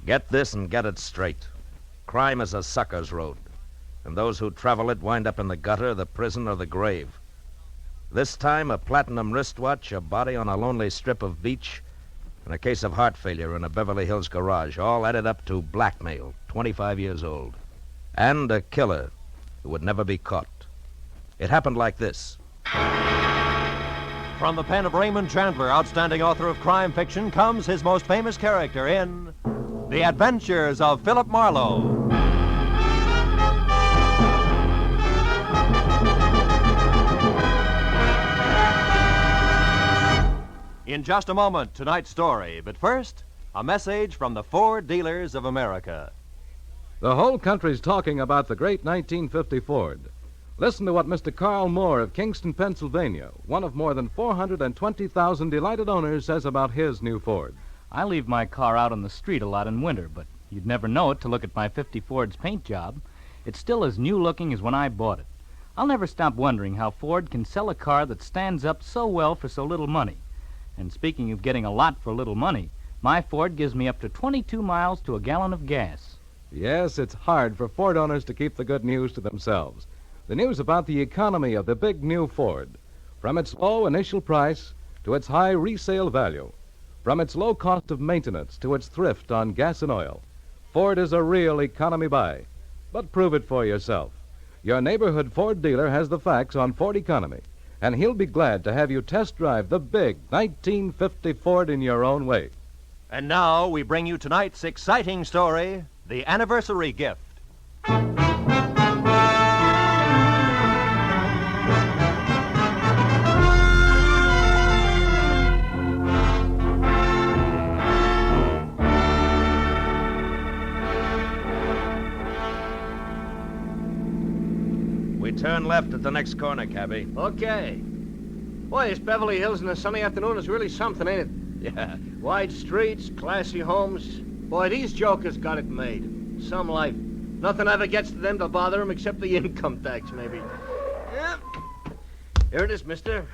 Get this and get it straight. Crime is a sucker's road, and those who travel it wind up in the gutter, the prison, or the grave. This time, a platinum wristwatch, a body on a lonely strip of beach, and a case of heart failure in a Beverly Hills garage, all added up to blackmail, 25 years old, and a killer who would never be caught. It happened like this. From the pen of Raymond Chandler, outstanding author of crime fiction, comes his most famous character in The Adventures of Philip Marlowe. In just a moment, tonight's story. But first, a message from the Ford Dealers of America. The whole country's talking about the great 1950 Ford. Listen to what Mr. Carl Moore of Kingston, Pennsylvania, one of more than 420,000 delighted owners, says about his new Ford. I leave my car out on the street a lot in winter, but you'd never know it to look at my 50 Ford's paint job. It's still as new-looking as when I bought it. I'll never stop wondering how Ford can sell a car that stands up so well for so little money. And speaking of getting a lot for little money, my Ford gives me up to 22 miles to a gallon of gas. Yes, it's hard for Ford owners to keep the good news to themselves. The news about the economy of the big new Ford. From its low initial price to its high resale value. From its low cost of maintenance to its thrift on gas and oil. Ford is a real economy buy. But prove it for yourself. Your neighborhood Ford dealer has the facts on Ford economy, and he'll be glad to have you test drive the big 1950 Ford in your own way. And now we bring you tonight's exciting story, The Anniversary Gift. We turn left at the next corner, cabby. Okay. Boy, this Beverly Hills in a sunny afternoon is really something, ain't it? Yeah. Wide streets, classy homes. Boy, these jokers got it made. Some life. Nothing ever gets to them to bother them except the income tax, maybe. Yeah. Here it is, mister.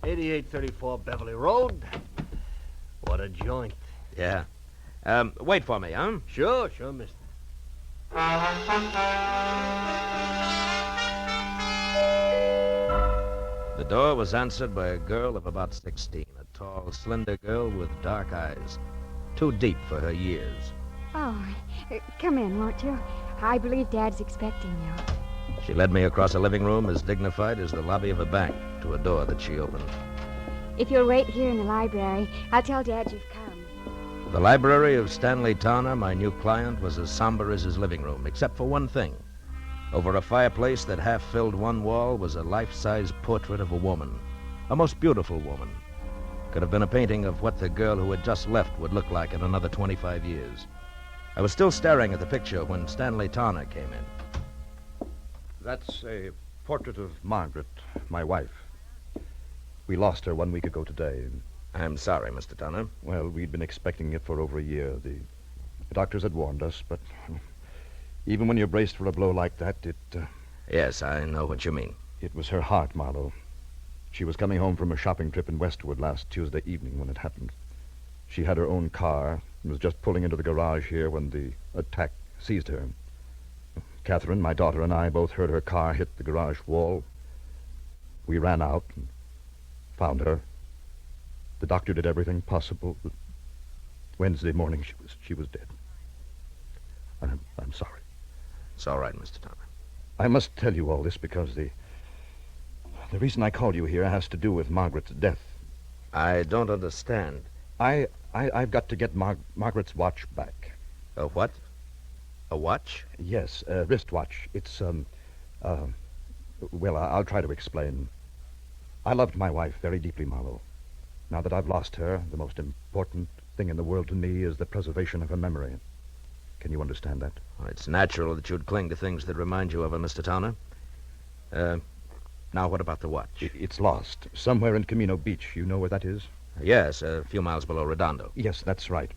8834 Beverly Road. What a joint. Yeah. Wait for me, huh? Sure, mister. The door was answered by a girl of about 16, a tall, slender girl with dark eyes, too deep for her years. Oh, come in, won't you? I believe Dad's expecting you. She led me across a living room as dignified as the lobby of a bank to a door that she opened. If you'll wait here in the library, I'll tell Dad you've come. The library of Stanley Towner, my new client, was as somber as his living room, except for one thing. Over a fireplace that half-filled one wall was a life-size portrait of a woman, a most beautiful woman. Could have been a painting of what the girl who had just left would look like in another 25 years. I was still staring at the picture when Stanley Towner came in. That's a portrait of Margaret, my wife. We lost her 1 week ago today. I'm sorry, Mr. Towner. Well, we'd been expecting it for over a year. The doctors had warned us, but even when you're braced for a blow like that, Yes, I know what you mean. It was her heart, Marlowe. She was coming home from a shopping trip in Westwood last Tuesday evening when it happened. She had her own car and was just pulling into the garage here when the attack seized her. Catherine, my daughter, and I both heard her car hit the garage wall. We ran out and found her. The doctor did everything possible, but Wednesday morning she was dead. I'm sorry. It's all right, Mr. Towner. I must tell you all this because the reason I called you here has to do with Margaret's death. I don't understand. I've got to get Margaret's watch back. A what? A watch? Yes, a wristwatch. It's, well, I'll try to explain. I loved my wife very deeply, Marlowe. Now that I've lost her, the most important thing in the world to me is the preservation of her memory. Can you understand that? Well, it's natural that you'd cling to things that remind you of her, Mr. Towner. Now what about the watch? It's lost. Somewhere in Camino Beach. You know where that is? Yes, a few miles below Redondo. Yes, that's right.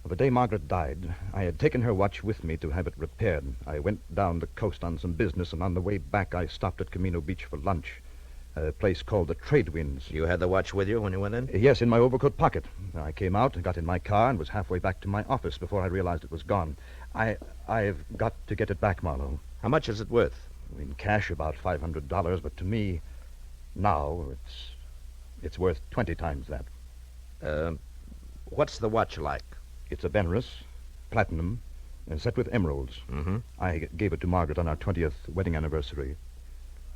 Well, the day Margaret died, I had taken her watch with me to have it repaired. I went down the coast on some business, and on the way back I stopped at Camino Beach for lunch. A place called the Trade Winds. You had the watch with you when you went in? Yes, in my overcoat pocket. I came out and got in my car and was halfway back to my office before I realized it was gone. I've got to get it back, Marlowe. How much is it worth? In cash, about $500, but to me, now, it's worth 20 times that. What's the watch like? It's a Veneris, platinum, and set with emeralds. Mm-hmm. I gave it to Margaret on our 20th wedding anniversary.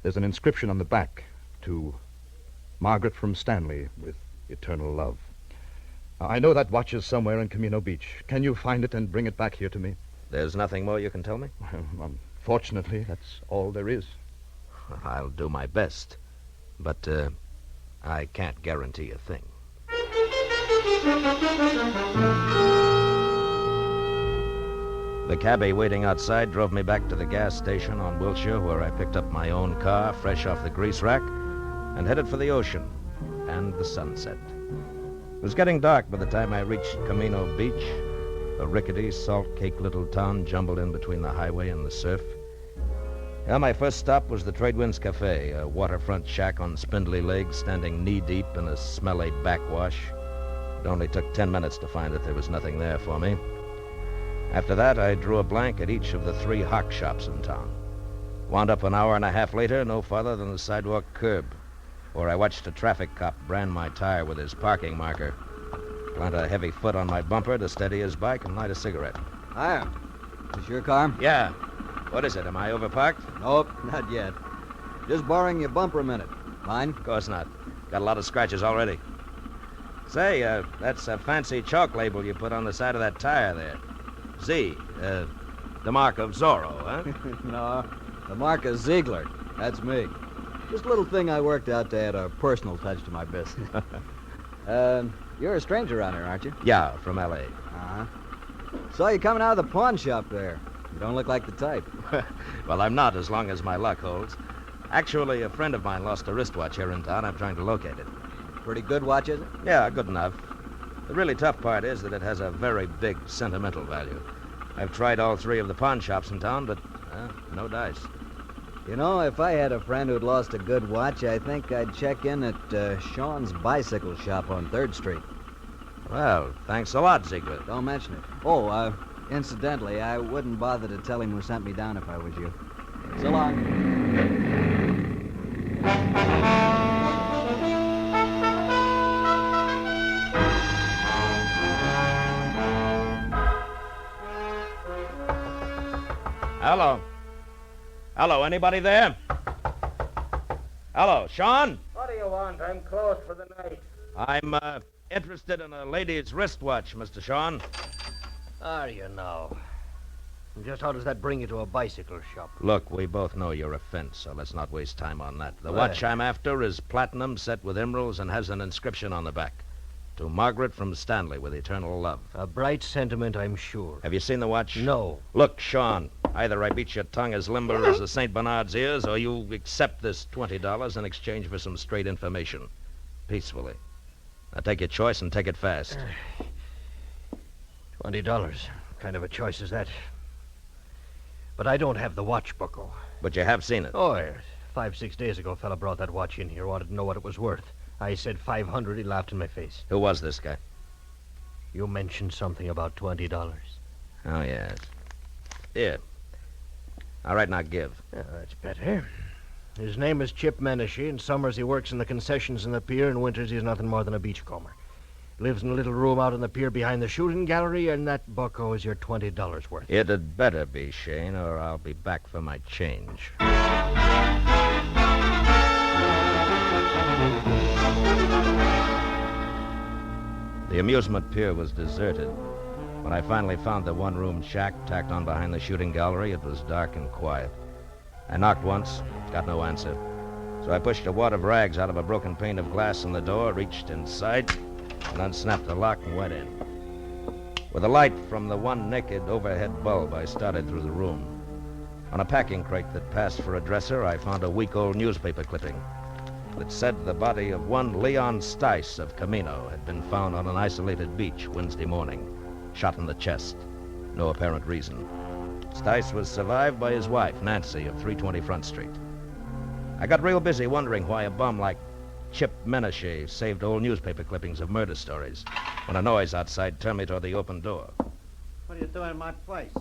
There's an inscription on the back to Margaret from Stanley with eternal love. I know that watch is somewhere in Camino Beach. Can you find it and bring it back here to me? There's nothing more you can tell me? Unfortunately, that's all there is. I'll do my best. But I can't guarantee a thing. The cabbie waiting outside drove me back to the gas station on Wilshire, where I picked up my own car, fresh off the grease rack, and headed for the ocean and the sunset. It was getting dark by the time I reached Camino Beach, a rickety, salt-caked little town jumbled in between the highway and the surf. Yeah, my first stop was the Trade Winds Cafe, a waterfront shack on spindly legs standing knee-deep in a smelly backwash. It only took 10 minutes to find that there was nothing there for me. After that, I drew a blank at each of the 3 hock shops in town. Wound up an hour and a half later, no farther than the sidewalk curb, where I watched a traffic cop brand my tire with his parking marker, plant a heavy foot on my bumper to steady his bike, and light a cigarette. Hiya. Is this your car? Yeah. What is it? Am I overparked? Nope, not yet. Just borrowing your bumper a minute. Mine? Of course not. Got a lot of scratches already. Say, that's a fancy chalk label you put on the side of that tire there. Z, the mark of Zorro, huh? No, the mark of Ziegler. That's me. Just a little thing I worked out to add a personal touch to my business. You're a stranger around here, aren't you? Yeah, from L.A. Uh-huh. Saw you coming out of the pawn shop there. You don't look like the type. Well, I'm not, as long as my luck holds. Actually, a friend of mine lost a wristwatch here in town. I'm trying to locate it. Pretty good watch, is it? Yeah, good enough. The really tough part is that it has a very big sentimental value. I've tried all 3 of the pawn shops in town, but no dice. You know, if I had a friend who'd lost a good watch, I think I'd check in at Sean's bicycle shop on 3rd Street. Well, thanks a lot, Ziegler. Don't mention it. Oh, incidentally, I wouldn't bother to tell him who sent me down if I was you. So long. Hello. Hello, anybody there? Hello, Sean? What do you want? I'm closed for the night. I'm, interested in a lady's wristwatch, Mr. Sean. Are you now? And just how does that bring you to a bicycle shop? Look, we both know your offense, so let's not waste time on that. The Well. watch I'm after is platinum set with emeralds and has an inscription on the back. To Margaret from Stanley with eternal love. A bright sentiment, I'm sure. Have you seen the watch? No. Look, Sean, either I beat your tongue as limber as a St. Bernard's ears, or you accept this $20 in exchange for some straight information. Peacefully. Now take your choice and take it fast. $20. What kind of a choice is that? But I don't have the watch, Bucko. But you have seen it. Oh, yes. 5-6 days ago, a fella brought that watch in here, wanted to know what it was worth. I said $500. He laughed in my face. Who was this guy? You mentioned something about $20. Oh, yes. Here. All right, now give. Yeah, that's better. His name is Chip Menashe. In summers, he works in the concessions in the pier. In winters, he's nothing more than a beachcomber. Lives in a little room out on the pier behind the shooting gallery, and that, Bucko, is your $20 worth. It had better be, Shane, or I'll be back for my change. The amusement pier was deserted. When I finally found the one-room shack tacked on behind the shooting gallery, it was dark and quiet. I knocked once, got no answer. So I pushed a wad of rags out of a broken pane of glass in the door, reached inside, and unsnapped the lock and went in. With the light from the one naked overhead bulb, I started through the room. On a packing crate that passed for a dresser, I found a week-old newspaper clipping that said the body of one Leon Stice of Camino had been found on an isolated beach Wednesday morning, shot in the chest. No apparent reason. Stice was survived by his wife, Nancy, of 320 Front Street. I got real busy wondering why a bum like Chip Menashe saved old newspaper clippings of murder stories when a noise outside turned me toward the open door. What are you doing in my place?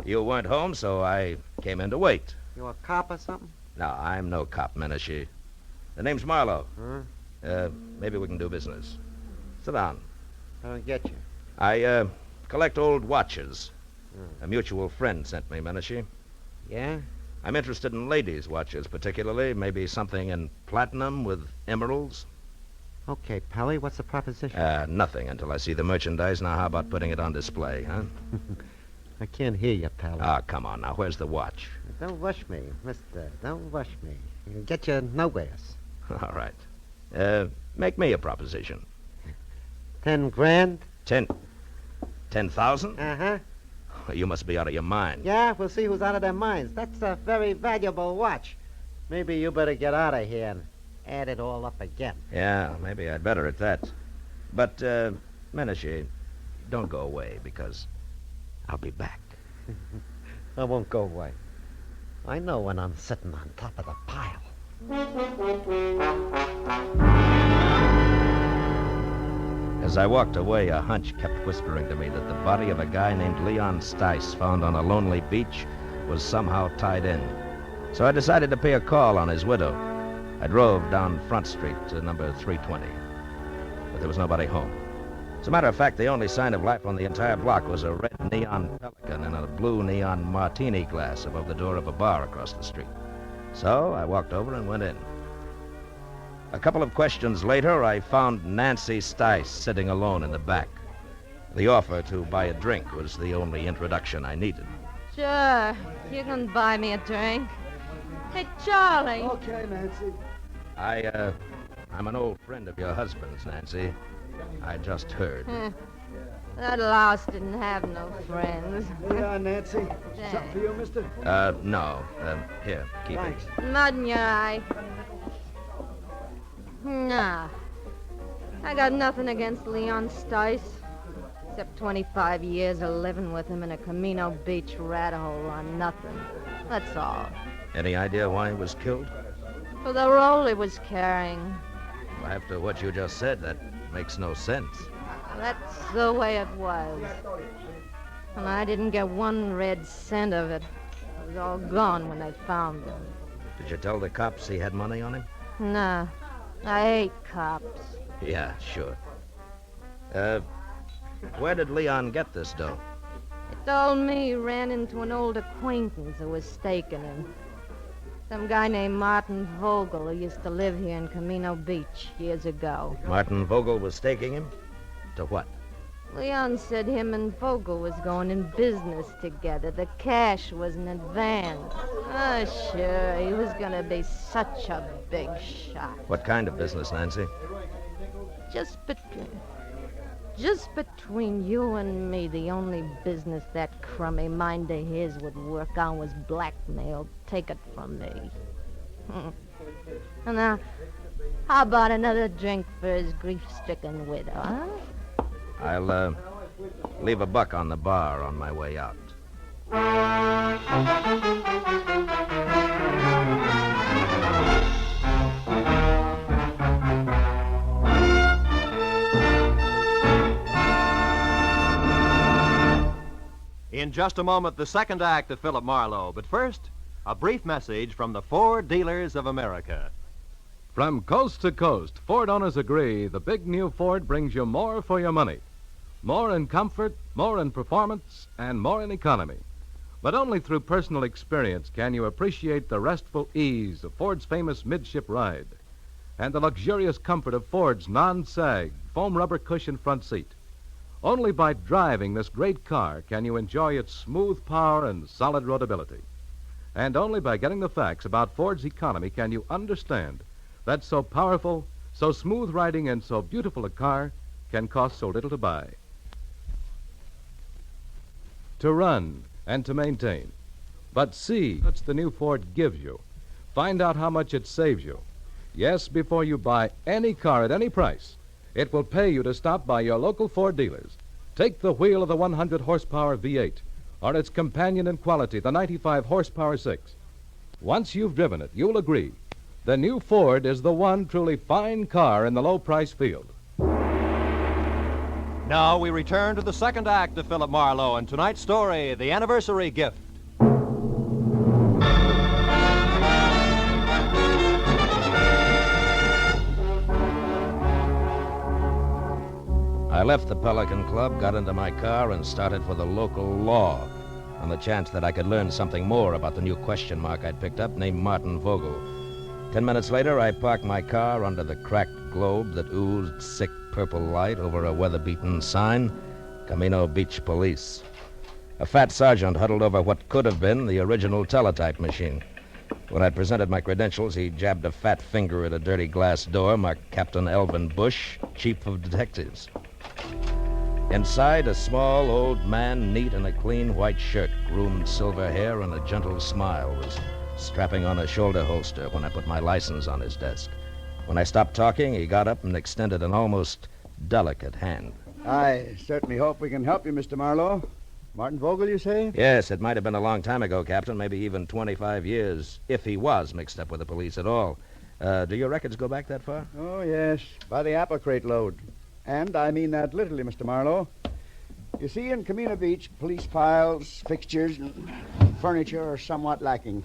You weren't home, so I came in to wait. You a cop or something? No, I'm no cop, Menashe. The name's Marlowe. Huh? Maybe we can do business. Sit down. I don't get you. I collect old watches. A mutual friend sent me, Menashe. Yeah? I'm interested in ladies' watches, particularly. Maybe something in platinum with emeralds. Okay, Pally, what's the proposition? Nothing until I see the merchandise. Now, how about putting it on display, huh? I can't hear you, Pally. Ah, come on now. Where's the watch? Don't rush me, mister. Don't rush me. It'll get you nowheres. All right. Make me a proposition. 10 grand? 10,000? Uh-huh. You must be out of your mind. Yeah, we'll see who's out of their minds. That's a very valuable watch. Maybe you better get out of here and add it all up again. Yeah, maybe I'd better at that. But, Menashe, don't go away, because I'll be back. I won't go away. I know when I'm sitting on top of the pile. As I walked away, a hunch kept whispering to me that the body of a guy named Leon Stice, found on a lonely beach, was somehow tied in. So I decided to pay a call on his widow. I drove down Front Street to number 320, but there was nobody home. As a matter of fact, the only sign of life on the entire block was a red neon Pelican in a blue neon martini glass above the door of a bar across the street. So I walked over and went in. A couple of questions later, I found Nancy Stice sitting alone in the back. The offer to buy a drink was the only introduction I needed. Sure, you can buy me a drink. Hey, Charlie. Okay, Nancy. I'm an old friend of your husband's, Nancy. I just heard. That louse didn't have no friends. Yeah, Nancy. Something for you, mister? No. Here, keep Thanks. Mud in your eye. Nah. I got nothing against Leon Stice, except 25 years of living with him in a Camino Beach rat hole on nothing. That's all. it. Any idea why he was killed? For the role he was carrying. Well, after what you just said, that makes no sense. That's the way it was. And I didn't get one red cent of it. It was all gone when they found him. Did you tell the cops he had money on him? Nah, I hate cops. Yeah, sure. Where did Leon get this dough? He told me he ran into an old acquaintance who was staking him. Some guy named Martin Vogel who used to live here in Camino Beach years ago. Martin Vogel was staking him? To what? Leon said him and Vogel was going in business together. The cash was in advance. Oh, sure, he was going to be such a big shot. What kind of business, Nancy? Just between you and me, the only business that crummy mind of his would work on was blackmail. Take it from me. And now, how about another drink for his grief-stricken widow, huh? I'll, leave $1 on the bar on my way out. In just a moment, the second act of Philip Marlowe. But first, a brief message from the Ford Dealers of America. From coast to coast, Ford owners agree the big new Ford brings you more for your money. More in comfort, more in performance, and more in economy. But only through personal experience can you appreciate the restful ease of Ford's famous midship ride and the luxurious comfort of Ford's non-sag foam rubber cushion front seat. Only by driving this great car can you enjoy its smooth power and solid roadability. And only by getting the facts about Ford's economy can you understand that so powerful, so smooth riding, and so beautiful a car can cost so little to buy. To run and to maintain. But see what the new Ford gives you. Find out how much it saves you. Yes, before you buy any car at any price, it will pay you to stop by your local Ford dealers. Take the wheel of the 100 horsepower V8 or its companion in quality, the 95 horsepower 6. Once you've driven it, you'll agree. The new Ford is the one truly fine car in the low-price field. Now we return to the second act of Philip Marlowe and tonight's story, The Anniversary Gift. I left the Pelican Club, got into my car, and started for the local law on the chance that I could learn something more about the new question mark I'd picked up named Martin Vogel. 10 minutes later, I parked my car under the cracked globe that oozed sick purple light over a weather-beaten sign, Camino Beach Police. A fat sergeant huddled over what could have been the original teletype machine. When I presented my credentials, he jabbed a fat finger at a dirty glass door marked Captain Elvin Bush, Chief of Detectives. Inside, a small old man, neat in a clean white shirt, groomed silver hair, and a gentle smile, was strapping on a shoulder holster when I put my license on his desk. When I stopped talking, he got up and extended an almost delicate hand. I certainly hope we can help you, Mr. Marlowe. Martin Vogel, you say? Yes, it might have been a long time ago, Captain, maybe even 25 years, if he was mixed up with the police at all. Do your records go back that far? Oh, yes, by the apple crate load. And I mean that literally, Mr. Marlowe. You see, in Camino Beach, police files, fixtures, and furniture are somewhat lacking.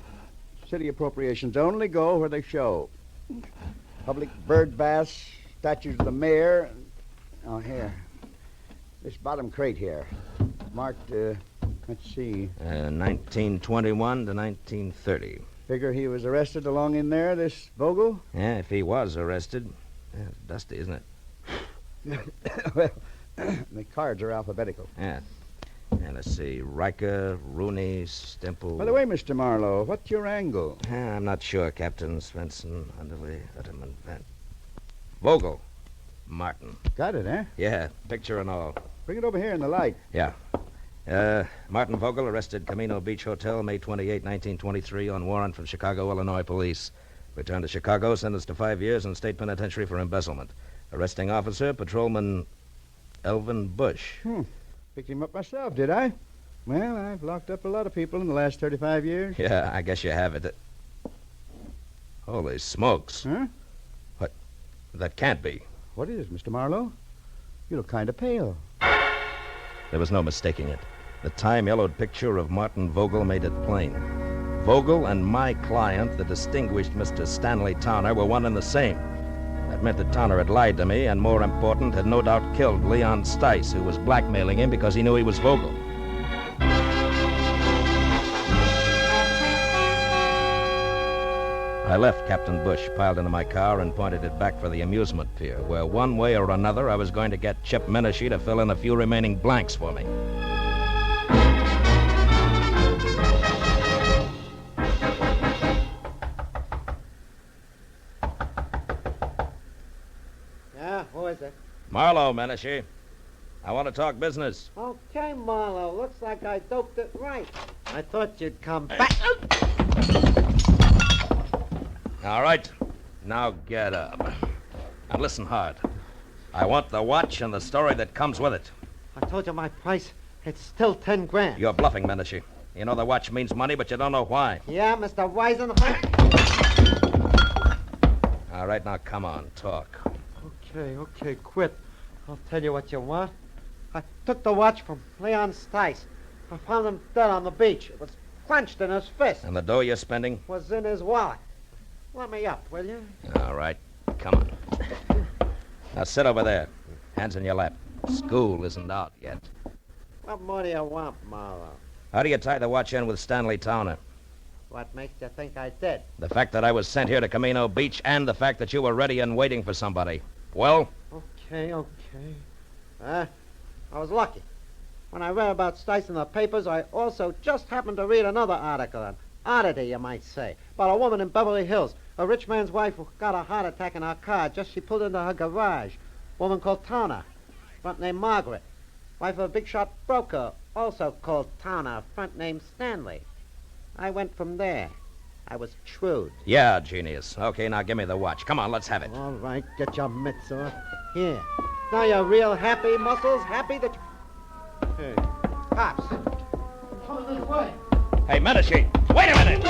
City appropriations only go where they show. Public bird baths, statues of the mayor. Oh, here. This bottom crate here. Marked, let's see. 1921 to 1930. Figure he was arrested along in there, this Vogel? Yeah, if he was arrested. Yeah, it's dusty, isn't it? Well, the cards are alphabetical. Yeah. And let's see. Riker, Rooney, Stemple. By the way, Mr. Marlowe, what's your angle? I'm not sure, Captain. Svensson, Underley, Utterman, Van. Vogel. Martin. Got it, eh? Yeah, picture and all. Bring it over here in the light. Yeah. Martin Vogel arrested Camino Beach Hotel, May 28, 1923, on warrant from Chicago, Illinois police. Returned to Chicago, sentenced to 5 years in state penitentiary for embezzlement. Arresting officer, Patrolman Elvin Bush. Picked him up myself, did I? Well, I've locked up a lot of people in the last 35 years. Yeah, I guess you have it. Holy smokes. Huh? What? That can't be. What is, Mr. Marlowe? You look kind of pale. There was no mistaking it. The time-yellowed picture of Martin Vogel made it plain. Vogel and my client, the distinguished Mr. Stanley Towner, were one and the same. That meant that Towner had lied to me, and more important, had no doubt killed Leon Stice, who was blackmailing him because he knew he was Vogel. I left Captain Bush piled into my car and pointed it back for the amusement pier, where one way or another I was going to get Chip Menashe to fill in a few remaining blanks for me. Yeah, who is it? Marlowe, Menashe. I want to talk business. Okay, Marlowe. Looks like I doped it right. I thought you'd come back. All right. Now get up. And listen hard. I want the watch and the story that comes with it. I told you my price. It's still 10 grand. You're bluffing, Menashe. You know the watch means money, but you don't know why. Yeah, Mr. Wisen. All right, now come on, talk. Okay, quit. I'll tell you what you want. I took the watch from Leon Stice. I found him dead on the beach. It was clenched in his fist. And the dough you're spending? Was in his wallet. Let me up, will you? All right, come on. Now sit over there. Hands in your lap. School isn't out yet. What more do you want, Marlowe? How do you tie the watch in with Stanley Towner? What makes you think I did? The fact that I was sent here to Camino Beach and the fact that you were ready and waiting for somebody. Well? Okay. I was lucky. When I read about Stice in the papers, I also just happened to read another article, an oddity, you might say, about a woman in Beverly Hills, a rich man's wife who got a heart attack in her car just as she pulled into her garage. Woman called Towner, front name Margaret. Wife of a big shot broker, also called Towner, front name Stanley. I went from there. I was shrewd. Yeah, genius. Okay, now give me the watch. Come on, let's have it. All right, get your mitts off. Here. Now you're real happy, Muscles? Happy that you... Hey, cops. Coming this way. Hey, Menashe, wait a minute!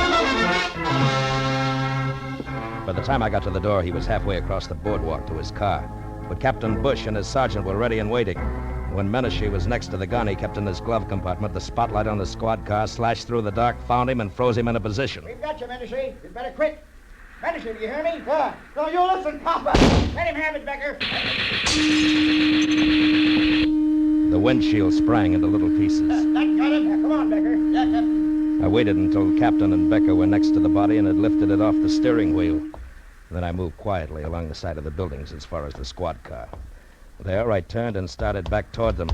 By the time I got to the door, he was halfway across the boardwalk to his car. But Captain Bush and his sergeant were ready and waiting. When Menashe was next to the gun he kept in his glove compartment, the spotlight on the squad car slashed through the dark, found him, and froze him in a position. We've got you, Menashe. You'd better quit. Menashe, do you hear me? No, you listen, Papa. Let him have it, Becker. The windshield sprang into little pieces. That got him. Come on, Becker. Yeah, Captain. I waited until Captain and Becker were next to the body and had lifted it off the steering wheel. Then I moved quietly along the side of the buildings as far as the squad car. There, I turned and started back toward them.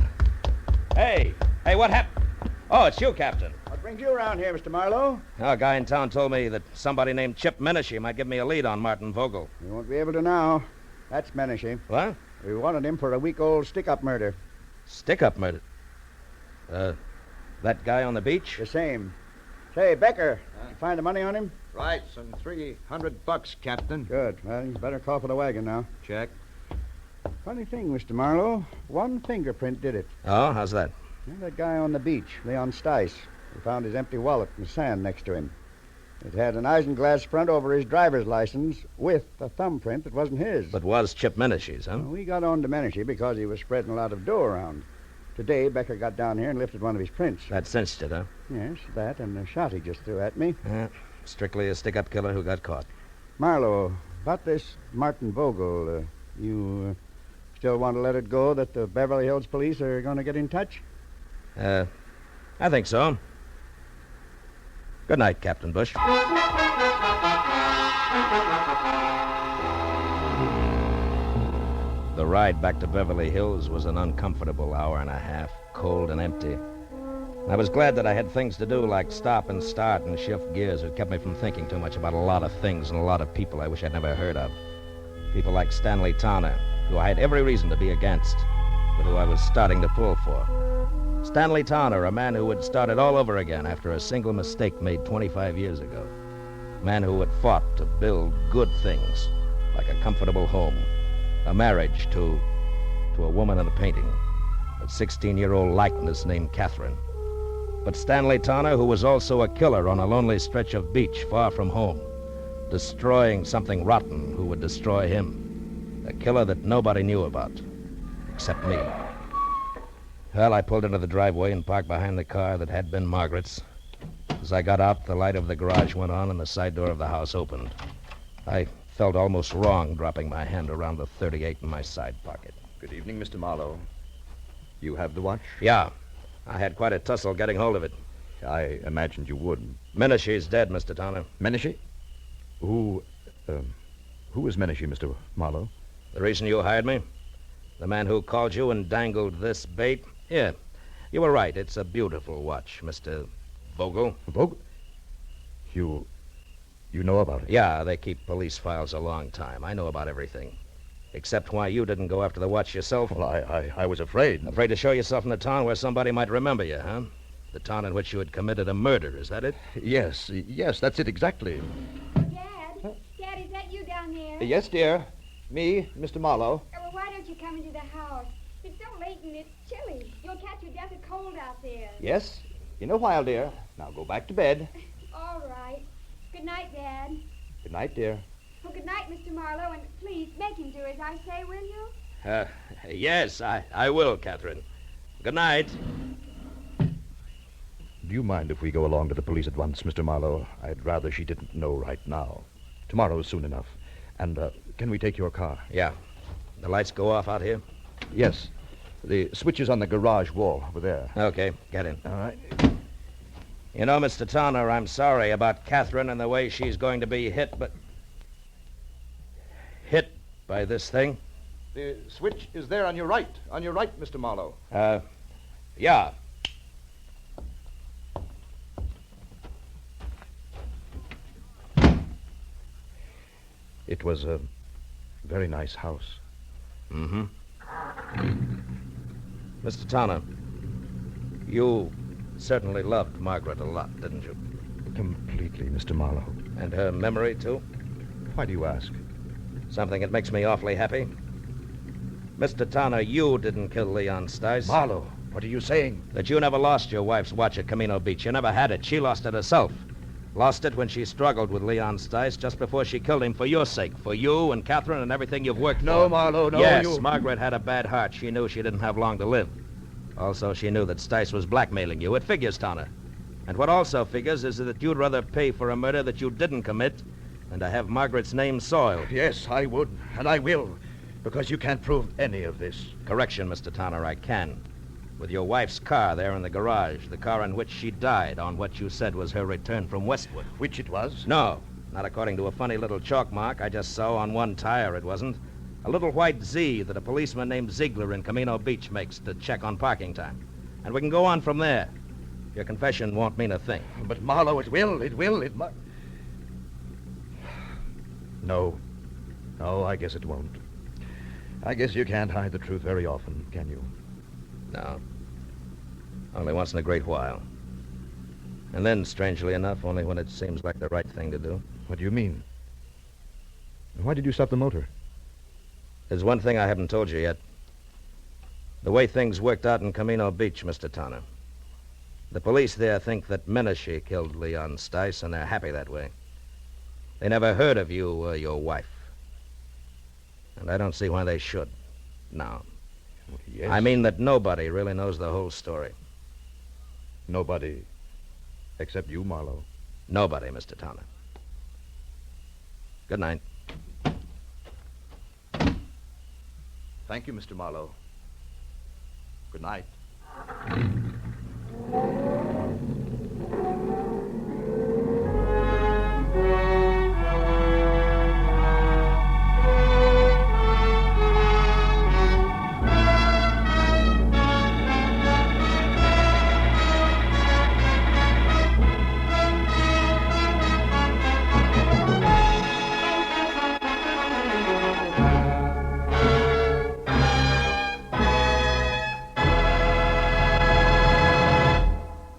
Hey, what happened? Oh, it's you, Captain. What brings you around here, Mr. Marlowe? A guy in town told me that somebody named Chip Menashe might give me a lead on Martin Vogel. You won't be able to now. That's Menashe. What? We wanted him for a week-old stick-up murder. Stick-up murder? That guy on the beach? The same. Say, Becker, you find the money on him? Right, some $300, Captain. Good. Well, you better call for the wagon now. Check. Funny thing, Mr. Marlowe. One fingerprint did it. Oh, how's that? That guy on the beach, Leon Stice. We found his empty wallet in the sand next to him. It had an isinglass front over his driver's license with a thumbprint that wasn't his. But was Chip Menashe's, huh? Well, we got on to Menashe because he was spreading a lot of dough around. Today, Becker got down here and lifted one of his prints. That cinched it, huh? Yes, that and the shot he just threw at me. Strictly a stick-up killer who got caught. Marlowe, about this Martin Vogel, you still want to let it go that the Beverly Hills police are going to get in touch? I think so. Good night, Captain Bush. The ride back to Beverly Hills was an uncomfortable hour and a half, cold and empty. I was glad that I had things to do like stop and start and shift gears. It kept me from thinking too much about a lot of things and a lot of people I wish I'd never heard of. People like Stanley Towner, who I had every reason to be against, but who I was starting to pull for. Stanley Towner, a man who had started all over again after a single mistake made 25 years ago. A man who had fought to build good things, like a comfortable home, a marriage to a woman in a painting, a 16-year-old likeness named Catherine. But Stanley Towner, who was also a killer on a lonely stretch of beach far from home, destroying something rotten who would destroy him. A killer that nobody knew about, except me. Well, I pulled into the driveway and parked behind the car that had been Margaret's. As I got out, the light of the garage went on and the side door of the house opened. I felt almost wrong dropping my hand around the .38 in my side pocket. Good evening, Mr. Marlowe. You have the watch? Yeah. I had quite a tussle getting hold of it. I imagined you would. Menashe's dead, Mr. Towner. Menashe? Who is Menashe, Mr. Marlowe? The reason you hired me? The man who called you and dangled this bait? Yeah, you were right. It's a beautiful watch, Mr. Vogel. Vogel? You know about it? Yeah, they keep police files a long time. I know about everything. Except why you didn't go after the watch yourself. Well, I was afraid. Afraid to show yourself in the town where somebody might remember you, huh? The town in which you had committed a murder, is that it? Yes, that's it exactly. Dad, is that you down there? Yes, dear. Me, Mr. Marlowe. Well, why don't you come into the house? It's so late and it's chilly. You'll catch your death of cold out there. Yes, in a while, dear. Now go back to bed. All right. Good night, Dad. Good night, dear. Well, good night, Mr. Marlowe, and please make him do as I say, will you? Yes, I will, Catherine. Good night. Do you mind if we go along to the police at once, Mr. Marlowe? I'd rather she didn't know right now. Tomorrow's soon enough. And can we take your car? Yeah. The lights go off out here? Yes. The switch is on the garage wall over there. Okay, get in. All right. You know, Mr. Towner, I'm sorry about Catherine and the way she's going to be hit by this thing. The switch is there on your right. On your right, Mr. Marlowe. Yeah. It was a very nice house. Mm-hmm. Mr. Towner, you certainly loved Margaret a lot, didn't you? Completely, Mr. Marlowe. And her memory, too? Why do you ask? Something that makes me awfully happy. Mr. Towner, you didn't kill Leon Stice. Marlowe, What are you saying? That you never lost your wife's watch at Camino Beach. You never had it. She lost it herself. Lost it when she struggled with Leon Stice just before she killed him for your sake. For you and Catherine and everything you've worked for. No, Marlowe, no. Yes, Margaret had a bad heart. She knew she didn't have long to live. Also, she knew that Stice was blackmailing you. It figures, Tana. And what also figures is that you'd rather pay for a murder that you didn't commit than to have Margaret's name soiled. Yes, I would, and I will, because you can't prove any of this. Correction, Mr. Tanner, I can. With your wife's car there in the garage, the car in which she died on what you said was her return from Westwood. Which it was? No, not according to a funny little chalk mark I just saw on one tire, it wasn't. A little white Z that a policeman named Ziegler in Camino Beach makes to check on parking time. And we can go on from there. Your confession won't mean a thing. But, Marlowe, it must... No, I guess it won't. I guess you can't hide the truth very often, can you? No. Only once in a great while. And then, strangely enough, only when it seems like the right thing to do. What do you mean? Why did you stop the motor? There's one thing I haven't told you yet. The way things worked out in Camino Beach, Mr. Tanner. The police there think that Menashe killed Leon Stice, and they're happy that way. They never heard of you or your wife. And I don't see why they should. No. Yes. I mean that nobody really knows the whole story. Nobody except you, Marlowe. Nobody, Mr. Tanner. Good night. Thank you, Mr. Marlowe. Good night.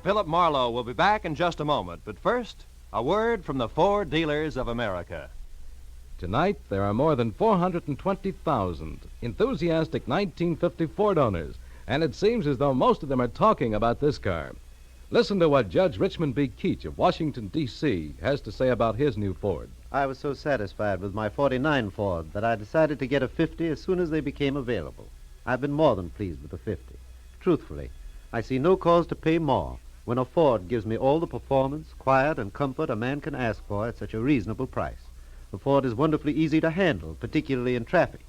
Philip Marlowe will be back in just a moment. But first, a word from the Ford Dealers of America. Tonight, there are more than 420,000 enthusiastic 1950 Ford owners, and it seems as though most of them are talking about this car. Listen to what Judge Richmond B. Keach of Washington, D.C. has to say about his new Ford. I was so satisfied with my 49 Ford that I decided to get a 50 as soon as they became available. I've been more than pleased with the 50. Truthfully, I see no cause to pay more when a Ford gives me all the performance, quiet, and comfort a man can ask for at such a reasonable price. The Ford is wonderfully easy to handle, particularly in traffic.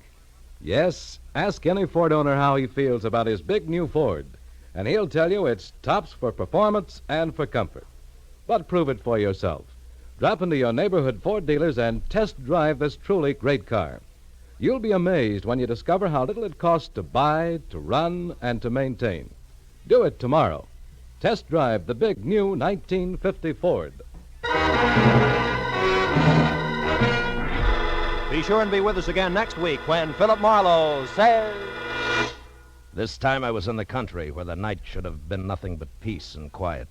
Yes, ask any Ford owner how he feels about his big new Ford, and he'll tell you it's tops for performance and for comfort. But prove it for yourself. Drop into your neighborhood Ford dealers and test drive this truly great car. You'll be amazed when you discover how little it costs to buy, to run, and to maintain. Do it tomorrow. Test drive the big new 1950 Ford. Be sure and be with us again next week when Philip Marlowe says... This time I was in the country where the night should have been nothing but peace and quiet.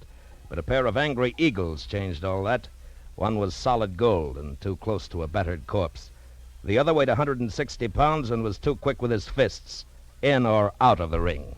But a pair of angry eagles changed all that. One was solid gold and too close to a battered corpse. The other weighed 160 pounds and was too quick with his fists, in or out of the ring.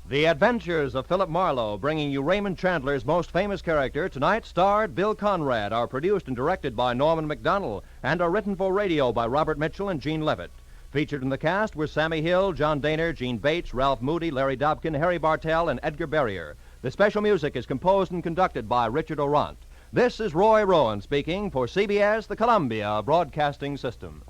The Adventures of Philip Marlowe, bringing you Raymond Chandler's most famous character, tonight starred Bill Conrad, are produced and directed by Norman McDonnell, and are written for radio by Robert Mitchell and Gene Levitt. Featured in the cast were Sammy Hill, John Daner, Gene Bates, Ralph Moody, Larry Dobkin, Harry Bartell, and Edgar Barrier. The special music is composed and conducted by Richard Orant. This is Roy Rowan speaking for CBS, the Columbia Broadcasting System.